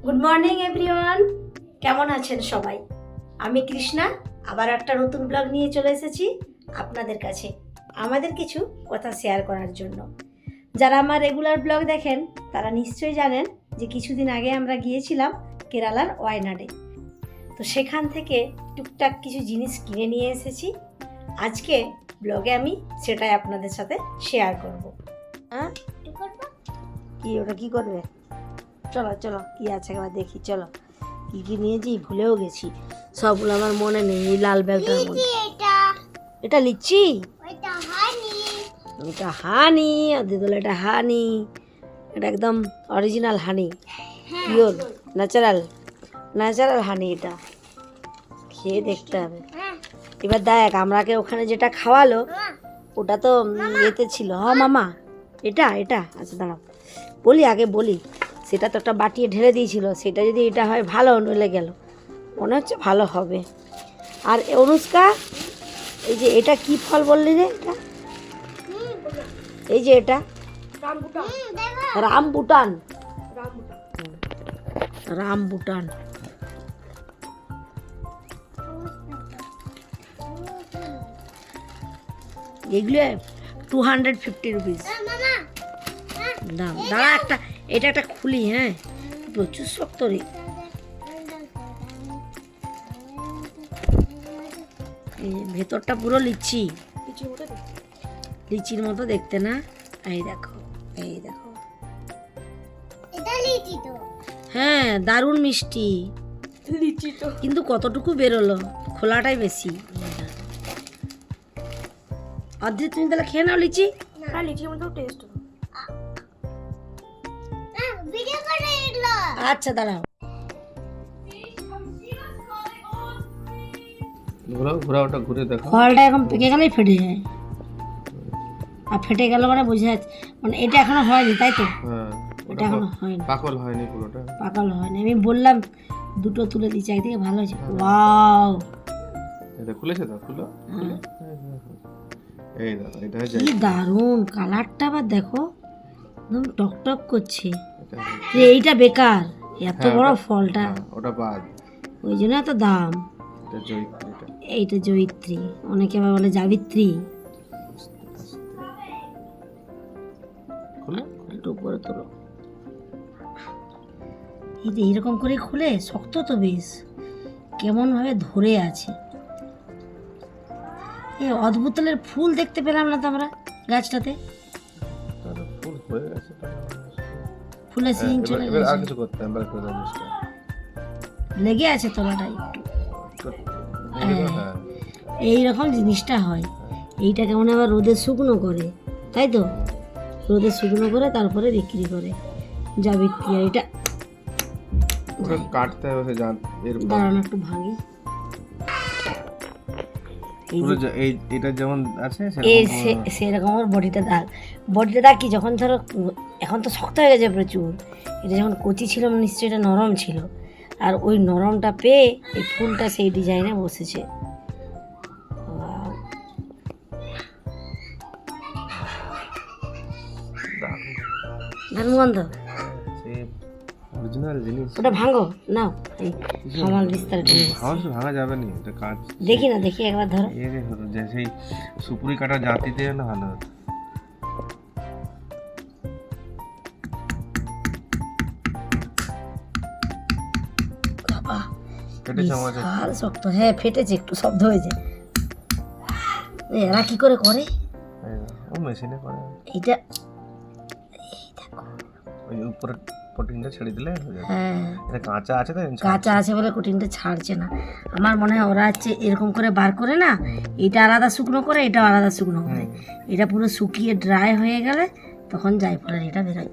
Good morning everyone, কেমন আছেন সবাই? আমি কৃষ্ণা আবার একটা নতুন ব্লগ নিয়ে চলে এসেছি আপনাদের কাছে আমাদের কিছু কথা শেয়ার করার জন্য। যারা আমার রেগুলার ব্লগ দেখেন তারা নিশ্চয়ই জানেন যে কিছুদিন আগে আমরা গিয়েছিলাম কেরালার ওয়ায়নাডে। তো সেখান থেকে টুকটাক কিছু জিনিস কিনে নিয়ে এসেছি। আজকে ব্লগে আমি সেটাই আপনাদের সাথে শেয়ার করব। হ্যাঁ, কি ওটা কি করবে? চলো চলো, কি আছে একবার দেখি। চলো, কি কি নিয়েছি ভুলেও গেছি, সবগুলো আমার মনে নেই। এই লাল ব্যাগটার মধ্যে এটা লিচি, এটা হানি, দিদুল এটা হানি, এটা একদম অরিজিনাল হানি, পিওর ন্যাচারাল হানি। এটা খেয়ে দেখতে হবে। এবার দেখ, আমরাকে ওখানে যেটা খাওয়ালো ওটা তো এতে ছিল। হ্যাঁ মামা, এটা এটা আচ্ছা দাঁড়াও বলি সেটা তো একটা বাটিয়ে ঢেলে দিয়েছিল। সেটা যদি এটা হয় ভালো, নইলে গেল। মনে হচ্ছে ভালো হবে। আর অনুষ্কা, এই যে এটা কি ফল বললি রে? এটা এই যে এটা রামবুটান। এগুলো 250 রুপিস দাম। দাঁড়া, একটা এটা একটা খুলি। হ্যাঁ, প্রচুর শক্ত রে। ভেতরটা পুরো লিচির মতো দেখতে না? এই দেখো হ্যাঁ, দারুণ মিষ্টি লিচি তো, কিন্তু কতটুকু বেরোলো, খোলাটাই বেশি। অর্ধেক তুমি তাহলে খেয়ে নাও লিচি। লিচির মতো টেস্ট। আচ্ছা দাঁড়াও, ঘুরে দেখো। ফলটা এখন পেকে গেলেই ফেটে যায়। আর ফেটে গেল মানে বোঝা যাচ্ছে, মানে এটা এখনো হয়নি, তাই তো? হ্যাঁ, এটা এখনো হয়নি, পাকল হয়নি পুরোটা। পাকাল হয়নি। আমি বললাম দুটো তুলে দিচ্ছি, একদিকে ভালো হয়েছে। ওয়াও, এটা খুলেছে তো, খুলো। এই দেখো, এটা কি দারুণ কালারটা। আবার দেখো, একদম টকটক করছে। এইটা বেকার, এত বড় ফলটা, ওটা বাদ, ওই জন্য এত দাম। এইটা জয়িত্রী, অনেকে আবার বলে যাবিত্রী। একটু উপরে তোলো। এই যে এরকম করে খুলে, শক্ত তো বেশ, কেমন ভাবে ধরে আছে। এই অদ্ভুত ফুল দেখতে পেলাম না তো আমরা গাছটাতে। ফুলের সিজন চলে গেছে, লেগে আছে তলাটা একটু। এইরকম জিনিসটা হয়। এইটা কেমন আবার রোদে শুকনো করে, তাই তো? রোদে শুকনো করে তারপরে বিক্রি করে যাবিত্রী। আর এটা কাটতে হবে, দাঁড়ানো একটু ভাঙি। এটা যেমন আছে সেরকম আমার বডিটা দাগ কি, যখন ধরো এখন তো শক্ত হয়ে গেছে প্রচুর। এটা যখন কচি ছিল নিশ্চয়ই এটা নরম ছিল, আর ওই নরমটা পেয়ে এই ফুলটা সেই ডিজাইনে বসেছে। দারুণ গন্ধ। অরিজিনাল জিনিস। ওটা ভাঙো নাও, এই সামাল বিস্তার ভাঙা যাবে না, এটা কাজ। দেখি একবার ধরো। এই যে হলো যে সেই সুপুরি কাটা জাতিতে না, ভালো হতো। বাবা, বিশাল শক্ত। হ্যাঁ, ফেটেছে, একটু শব্দ হয়েছে। এরা কি করে ও মেশিনে করে এটা। ওই উপরে কোটিংটা ছেড়ে দিলে। হ্যাঁ, এটা কাঁচা আছে তো, কাঁচা আছে বলে কোটিংটা ছাড়ছে না। আমার মনে হয় ওরা হচ্ছে এরকম করে বার করে না, এটা আলাদা শুকনো করে, এটা আলাদা শুকনো করে। এটা পুরো শুকিয়ে ড্রাই হয়ে গেলে তখন জায়ফলের এটা বেরোয়।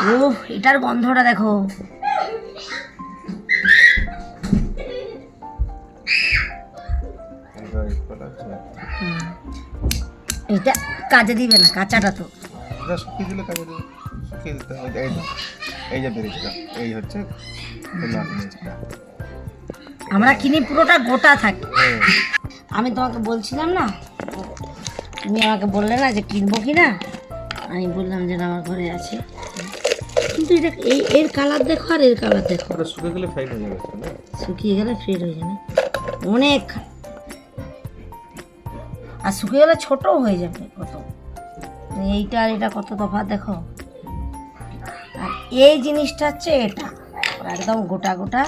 ও, এটার গন্ধটা দেখো। এটা কাজে দিবে না, কাঁচাটা তো। শুকিয়ে দিলে কাজে দেবে, শুকিয়ে দিতে হবে। এই যে বেরিয়েছে, এই হচ্ছে আমরা কিনি পুরোটা গোটা থাকে। আমি তোমাকে বলছিলাম না, তুমি আমাকে বললে না যে কিনবো কি না, আমি বললাম যে আমার ঘরে আছে। কিন্তু এটা এর কালার দেখো আর এর কালার দেখো, ওটা শুকে গেলে ফাইন হয়ে যাবে না? শুকিয়ে গেলে ফেড হয়ে যায় না, অনেক আর শুকিয়ে গেলে ছোটও হয়ে যাবে কত। এইটা আর এটা কত তফাৎ দেখো। আর এই জিনিসটা হচ্ছে এটা একদম গোটা গোটা,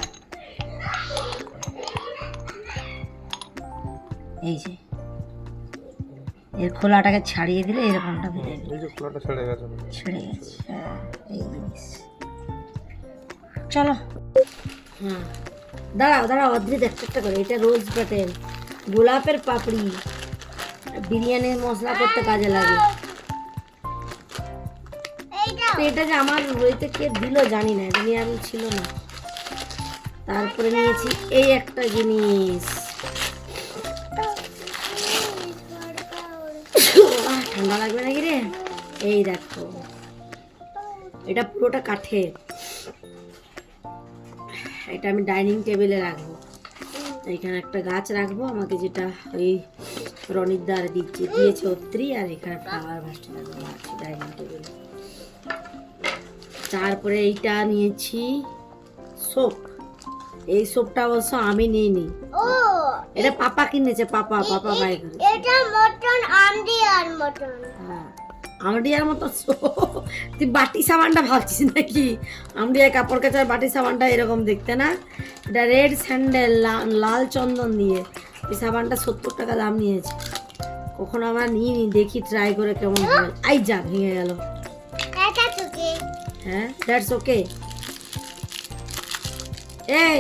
এই যে এর খোলাটাকে ছাড়িয়ে দিলে এরকমটা বেরিয়ে এই যে খোলাটা ছেড়ে গেছে না? ছেড়ে গেছে। হ্যাঁ, এই জিনিস। চলো হ্যাঁ দাঁড়াও দাঁড়াও অদ্রিত একটা করে, এটা রোজ বাটেল গোলাপের পাপড়ি, বিরিয়ানির মশলা করতে কাজে লাগে। তো এটা যে আমার বইতে কে দিল জানি না, এটা নিয়ে আমি ছিল না। তারপরে নিয়েছি এই একটা জিনিস, ঠান্ডা লাগবে নাকি রে, এই দেখো এটা পুরোটা কাঠের, এটা আমি ডাইনিং টেবিলে রাখবো। এখানে একটা গাছ রাখবো, আমাকে যেটা ওই রনির দ্বার দিয়েছে অত্রি, আর এখানে ফ্লাওয়ার ভাসটা রাখবো আছে ডাইনিং টেবিলে। তারপরে এইটা নিয়েছি সোপ, এই সোপটা অবশ্য আমি নিইনি, এটা পাপা কিনেছে, পাপা বাই করে। এটা মটন আমডিয়ার মটন। হ্যাঁ আমডিয়ার মতো তুই বাটি সাবানটা ভাবছিস নাকি? আমডিয়ার কাপড় কাচার বাটি সাবানটা এরকম দেখতে না, এটা রেড স্যান্ডেল লাল চন্দন দিয়ে, এই সাবানটা 70 টাকা দাম নিয়েছে। কখনো আমরা নিইনি, দেখি ট্রাই করে কেমন হয়। আই যা ভেঙে গেল। এটা তোকে হ্যাঁ দ্যাটস ওকে। এই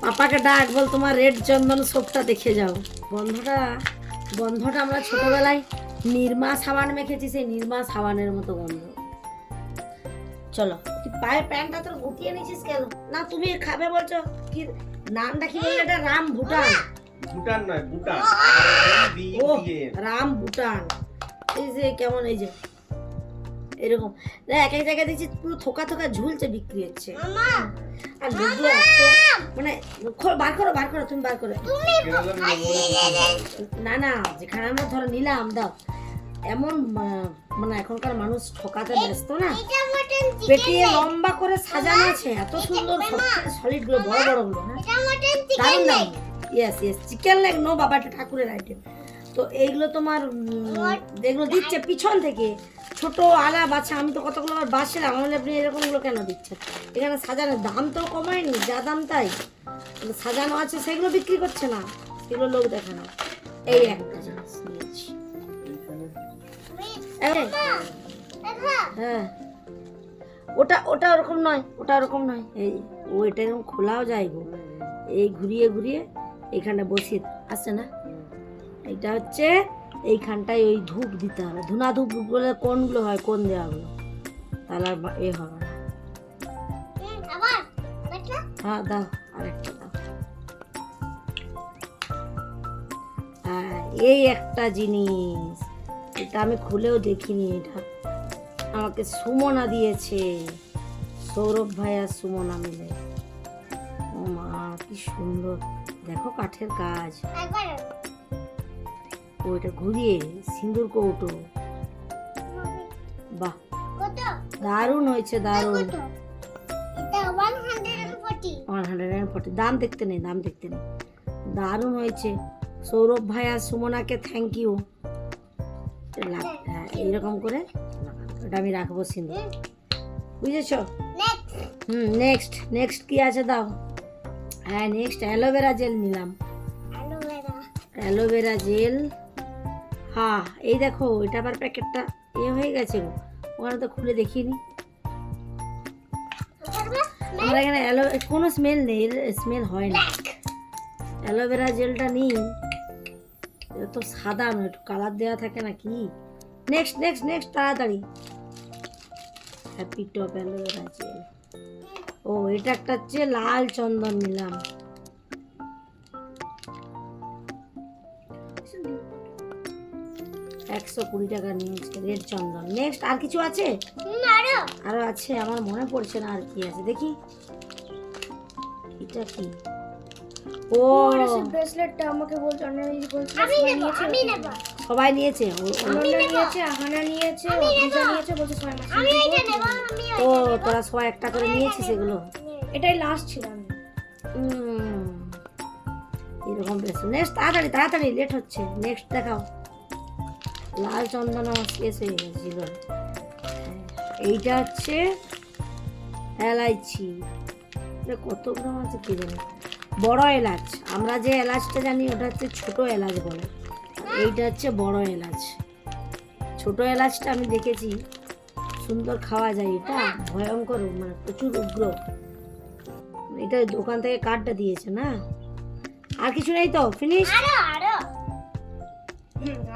পাপাকে ডাক, বল তোমার রেড চন্দন সোপটা দেখে যাও। গন্ধটা আমরা ছোটবেলায় নির্মা সাবান মেখেছি, সেই নির্মা সাবানের মতো গন্ধ। চলো তুই পায়ের প্যান্টটা তোর গুটিয়ে নিয়েছিস কেন? না তুমি খাবে বলছো কি? নামটা কি বললে? এটা রাম ভুটান। ভুটান নয়, ভুটান। ও রাম ভুটান। এই যে কেমন, এই যে এরকম এক এক জায়গায় দেখছি পুরো থোকা থোকা ঝুলছে, বিক্রি হচ্ছে। আর লোকগুলো মানে বার করো তুমি বার করো। না না যেখানে আমরা ধরো নিলাম দাও, এমন মানে এখনকার মানুষ ঠকাতে ব্যস্ত না, পেটিয়ে লম্বা করে সাজানো আছে, এত সুন্দর সলিড গুলো, বড় বড় গুলো। হ্যাঁ দারুণ দাম। ইয়েস চিকেন লেগ নো বাবা, এটা ঠাকুরের আইটেম। তো এইগুলো তোমার এগুলো দিচ্ছে পিছন থেকে, ছোট আলা বাচ্চা। আমি তো কতগুলো আমার বাসছিলাম, আমাদের আপনি এরকমগুলো কেন দিচ্ছেন? এখানে সাজানো দাম তো কমায়নি, যা দাম তাই সাজানো আছে, সেগুলো বিক্রি করছে না, সেগুলো লোক দেখে না। এই একটা জিনিস নিয়েছি। হ্যাঁ ওটা ওরকম নয়, ওটা ওরকম নয়। এই ওইটা এরকম খোলাও যায় গো, এই ঘুরিয়ে ঘুরিয়ে এইখানটা বসিয়ে আসছে না। এইটা হচ্ছে এইখানটায় ওই ধূপ দিতে হবে, ধুনা ধূপ বলে কোনগুলো হয়, কোন দেওয়াগুলো, তাহলে আর এ হবে না। হ্যাঁ দাও আরেকটা দাও। হ্যাঁ এই একটা জিনিস, এটা আমি খুলেও দেখিনি, এটা আমাকে সুমনা দিয়েছে, সৌরভ ভাই আর সুমনা মিলে। ও মা কি সুন্দর দেখো, কাঠের কাজ। ওইটা ঘুরিয়ে সিঁদুর কৌটো, বাহ দারুণ হয়েছে, দারুণ। 140 দাম দেখতে নেই, দাম দেখতে নেই, দারুণ হয়েছে। সৌরভ ভাই আর সুমনাকে থ্যাংক ইউ। হ্যাঁ এইরকম করে ওটা আমি রাখবো সিঁদুর, বুঝেছো? নেক্সট কি আছে দাও। হ্যাঁ নেক্সট অ্যালোভেরা জেল নিলাম, অ্যালোভেরা জেল। হ্যাঁ এই দেখো, এটা আবার প্যাকেটটা হয়ে গেছে, ওখানে তো খুলে দেখিনি। আমরা এখানে কোনো স্মেল নেই, স্মেল হয় না। অ্যালোভেরা জেলটা নিই, এটা তো সাদা নয়, একটু কালার দেওয়া থাকে না কি। নেক্সট তাড়াতাড়ি। Happy top aloe vera gel. ও এটা একটা হচ্ছে লাল চন্দন নিলাম, 120 টাকা নিয়েছে রেড চন্দন। নেক্সট আর কিছু আছে? আরো আছে, আমার মনে পড়ছে না আর কি আছে, দেখি এটা কি। ও ব্রেসলেটটা আমাকে বলতো, আমি নেব। সবাই নিয়েছে অনন্যা নিয়েছে, আহানা নিয়েছে, অদ্রিজা নিয়েছে, বলছে 6 মাস। আমি এটা নেব, আমি ও তোরা সবাই একটা করে নিয়েছিস এগুলো। এটাই লাস্ট ছিল আমি। এরকম বেশ নেক্সট তাড়াতাড়ি তাড়াতাড়ি লেট হচ্ছে। নেক্সট দেখাও। লাল চন্দন আমার শেষ হয়ে গেছিল। এইটা হচ্ছে এলাইচি। এটা কত গ্রাম আছে কি জানি। বড় এলাচ, আমরা যে এলাচটা জানি ওটা হচ্ছে ছোট এলাচ বলে, আর এইটা হচ্ছে বড় এলাচ। ছোট এলাচটা আমি দেখেছি সুন্দর খাওয়া যায়, এটা ভয়ঙ্কর মানে প্রচুর উগ্র। এটা দোকান থেকে কার্ডটা দিয়েছে না। আর কিছু নেই তো? ফিনিশ? আরো আরো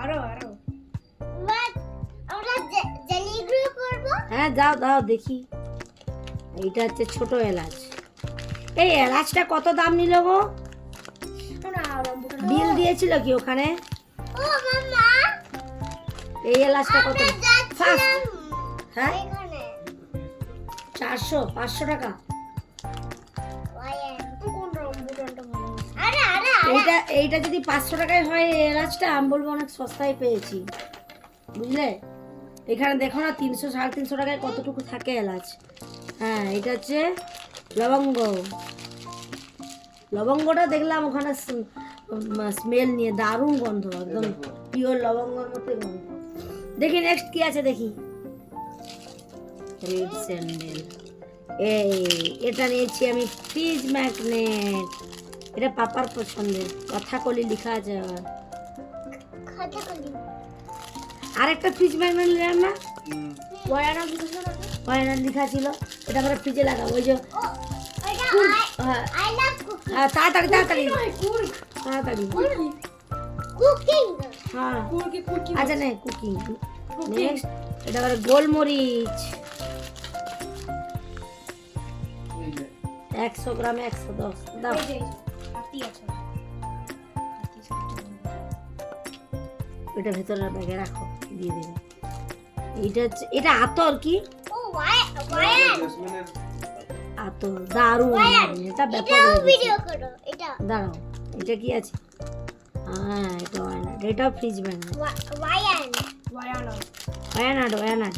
আরো আরো বাট আমরা জেলিগুলো করব। হ্যাঁ দাও দাও দেখি। এইটা হচ্ছে ছোট এলাচ। এই এলাচটা কত দাম নিল গো? না রম্বুটান বিল দিয়েছিল কি ওখানে? ও মামা এই এলাচটা কত? ফার্স্ট যাচ্ছিলাম হ্যাঁ এখানে 400 500 টাকা। কোন রম্বুটানটা ভালো? আরে আরে এইটা যদি 500 টাকায় হয় এই এলাচটা আমি বলবো অনেক সস্তায় পেয়েছি, বুঝলে? এখানে দেখো না 300 350 টাকায় কতটুকু থাকে এলাচ। হ্যাঁ এটা হচ্ছে লবঙ্গ। লবঙ্গটা দেখলাম ওখানে স্মেল নিয়ে দারুণ গন্ধ, একদম পিওর লবঙ্গর মতো গন্ধ। দেখি নেক্সট কি আছে দেখি। রেড স্যান্ডেল, এটা নিয়েছি আমি ফ্রিজ ম্যাগনেট। এটা পাপার পছন্দের, কথা কলি লেখা আছে। আবার খাতা কলি আরেকটা ফ্রিজ ম্যাগনেট নিলাম না, ওয়ানা বুঝছ না? ওখানে লেখা ছিল এটা আমরা ফ্রিজে লাগাবো। ওই যে ও এটা হ্যাঁ, আই লাভ কুকিং তাড়াতাড়ি তাড়াতাড়ি কুরকি তাড়াতাড়ি। কুকিং হ্যাঁ কুরকি কুরকি আচ্ছা নে কুকিং। নেক্সট এটা আবার গোলমরিচ 100 গ্রামে 110 দাও। এই যে হাতি আছে। এটা ভেতরের ব্যাগে রাখো, দিয়ে দেবে। এইটা হচ্ছে এটা আতর কি ও ওয়ান আতর, দারুণ দারুণ, এটা ব্যাপক এটাও লেগেছে। ভিডিও করো এটা দাঁড়াও এটা কি আছে? হ্যাঁ এটা ওয়ানাট, এটা ফ্রিজ ম্যাগনেট। ওয়ান ওয়ানা ওয়ানাট ওয়ানাট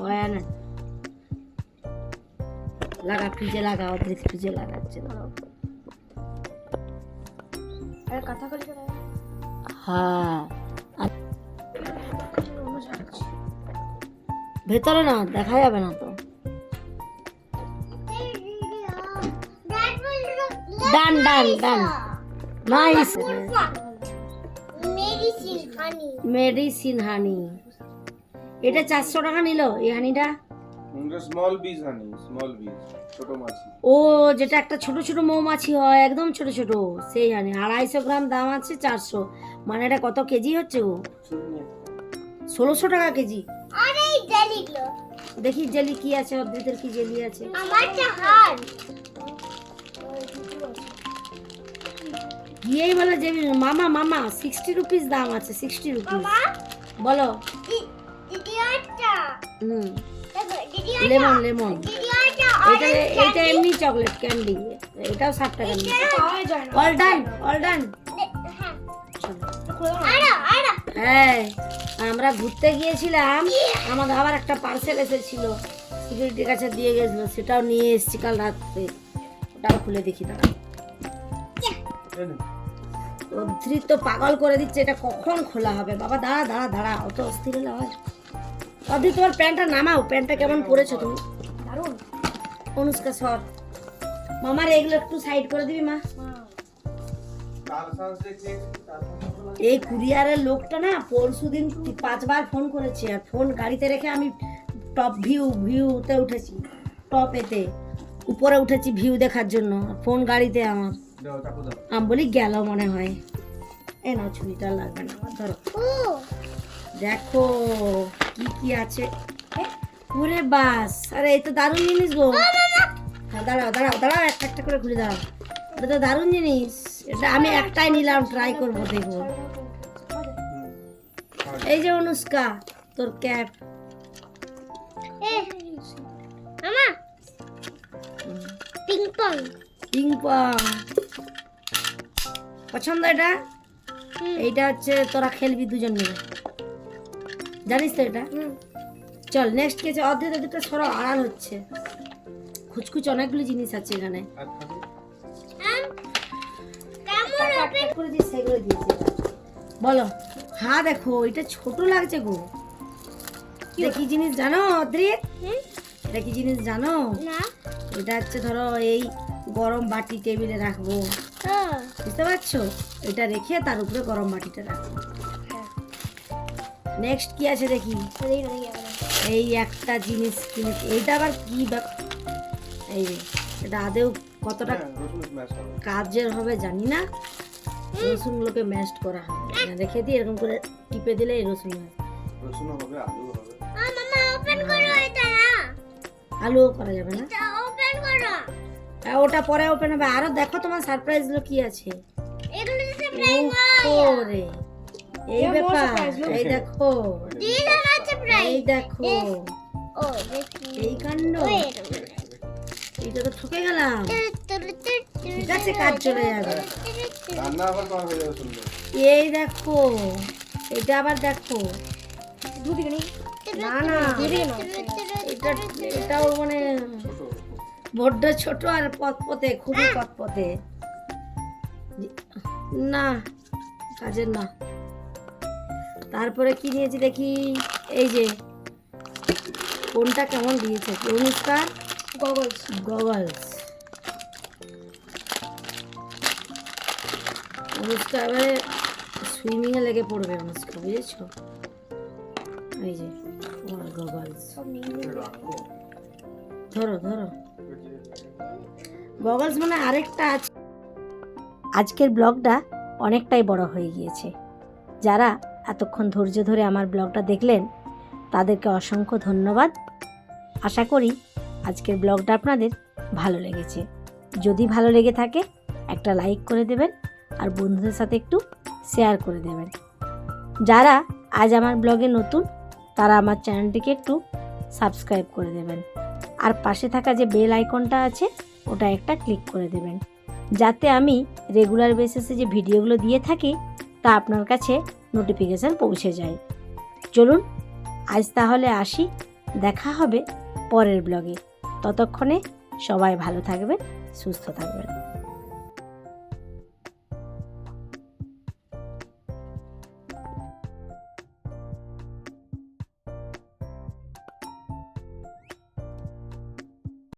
ওয়ানাট লাগা, ফ্রিজে লাগা, অদ্রিত ফ্রিজে লাগাচ্ছে। দাঁড়াও। আর কথা কলি করে হ্যাঁ ভেতরে না দেখা যাবে না তো। ডান ডান ডান নাইস। মেডিসিন হানি মেডিসিন হানি, এটা 400 টাকা নিল এই হানিটা। স্মল বিজ হানি, স্মল বিজ, ছোট মাছি। ও যেটা একটা ছোট ছোট মৌমাছি হয় একদম ছোট ছোট, সেই হানি 250 গ্রাম দাম আছে 400, মানে এটা কত কেজি হচ্ছে গো? 1600 টাকা কেজি। আরে এই জেলিগুলো দেখি জেলি কি আছে, অদ্রিতের কি জেলি আছে। আমারটা হার্ড গিয়েই বলে যে মামা মামা 60 রুপিস দাম আছে, 60 রুপিস। মা বলো। দিদিয়াটা হুম দিদিয়াটা লেমন লেমন। দিদিয়াটা এটা এটা এমনি চকলেট ক্যান্ডি, এটাও 60 টাকা নিচ্ছে। পাওয়া যায় না। All done all done. আরে আরে হ্যাঁ আমরা ঘুরতে গিয়েছিলাম, আমাদের আবার একটা পার্সেল এসেছিল, সিকিউরিটির কাছে দিয়ে গেছিল, সেটাও নিয়ে এসেছি কাল রাত্রে। ওটাও খুলে দেখি দাঁড়া। অদ্রিত তো পাগল করে দিচ্ছে, এটা কখন খোলা হবে বাবা? দাঁড়া দাঁড়া দাঁড়া, অত অস্থির হলে হয়? অদ্রিত তোমার প্যান্টটা নামাও, প্যান্টটা কেমন পরেছো তুমি? দারুণ। অনুষ্কা সর, মামার এগুলো একটু সাইড করে দিবি মা। এই কুরিয়ারের লোকটা না পরশুদিন 5 বার ফোন করেছে, আর ফোন গাড়িতে রেখে আমি টপ ভিউতে উঠেছি, টপেতে উপরে উঠেছি ভিউ দেখার জন্য, ফোন গাড়িতে আমার। আমি বলি গেল মনে হয়। এ না ছুরিটা লাগবে না আমার, ধরো। ও দেখো কি কি আছে। ওরে বাস, আরে এই তো দারুণ জিনিস গো। হ্যাঁ দাঁড়াও দাঁড়াও দাঁড়াও, একটা একটা করে ঘুরে দাঁড়াও। এটা তো দারুণ জিনিস, এটা আমি একটাই নিলাম, ট্রাই করবো দেখবো। এই যে অনুষ্কা তোর ক্যাপ। এ মামা পিং পং পিং পং পছন্দ এটা? এইটা হচ্ছে তোরা খেলবি দুজন মিলে, জানিস তো এটা? চল নেক্সট কি আছে? অর্ধেকটা সরো, আড়াল হচ্ছে। খুচখুচ অনেকগুলো জিনিস আছে এখানে। কাট করে দিস, সেগুলো দিয়েছি। বলো। হ্যাঁ দেখো, এটা ছোট লাগছে গো। এটা কি জিনিস জানো অদ্রিত? এটা কি জিনিস জানো? না। এটা হচ্ছে ধরো এই গরম বাটি টেবিলে রাখবো, বুঝতে পারছো? এটা রেখে তার উপরে গরম বাটিটা রাখবো। নেক্সট কি আছে দেখি। এই একটা জিনিস কিনেছি, এইটা আবার কি এই যে, এটা আদেও কতটা কাজের হবে জানি না। রসুনগুলোকে ম্যাশ করা হবে, রেখে দিয়ে এরকম করে টিপে দিলে এই রসুন হবে, আলু হবে। মামা ওপেন করো এটা না। আলুও করা যাবে না। এটা ওপেন করো। ওটা পরে ওপেন হবে। আরো দেখো তোমার সারপ্রাইজ গুলো কি আছে। এগুলো তো সারপ্রাইজ ওরে, এই ব্যাপার। এই দেখো, দিল না সারপ্রাইজ। এই দেখো, ও দেখি। এই কাণ্ড। এটা তো ঠকে গেলাম। ঠিক আছে, কাজ চলে যাবে। রান্না আবার করা হয়ে যাবে শুনলে। এই দেখো, এটা আবার দেখো। না না, এটা এটাও মানে বড্ড ছোট আর পথপথে, খুবই পথপথে। না, কাজের না। তারপরে কি নিয়েছি দেখি। এই যে কোনটা কেমন দিয়েছে অনুষ্কা? গগলস। গগলস অনুষ্কা এবারে সুইমিং এ লেগে পড়বে অনুষ্কা, বুঝেছো? এই যে গগলস। ধরো ধরো, গগলস মানে আরেকটা আছে। আজকের ব্লগটা অনেকটাই বড় হয়ে গিয়েছে। যারা এতক্ষণ ধৈর্য ধরে আমার ব্লগটা দেখলেন তাদেরকে অসংখ্য ধন্যবাদ। আশা করি আজকের ব্লগটা আপনাদের ভালো লেগেছে। যদি ভালো লেগে থাকে একটা লাইক করে দেবেন আর বন্ধুদের সাথে একটু শেয়ার করে দেবেন। যারা আজ আমার ব্লগে নতুন তারা আমার চ্যানেলটিকে একটু সাবস্ক্রাইব করে দেবেন আর পাশে থাকা যে বেল আইকনটা আছে ওটা একটা ক্লিক করে দেবেন, যাতে আমি রেগুলার বেসিসে যে ভিডিওগুলো দিয়ে থাকি তা আপনার কাছে নোটিফিকেশান পৌঁছে যায়। চলুন আজ তাহলে আসি, দেখা হবে পরের ব্লগে। ততক্ষণে সবাই ভালো থাকবেন, সুস্থ থাকবেন।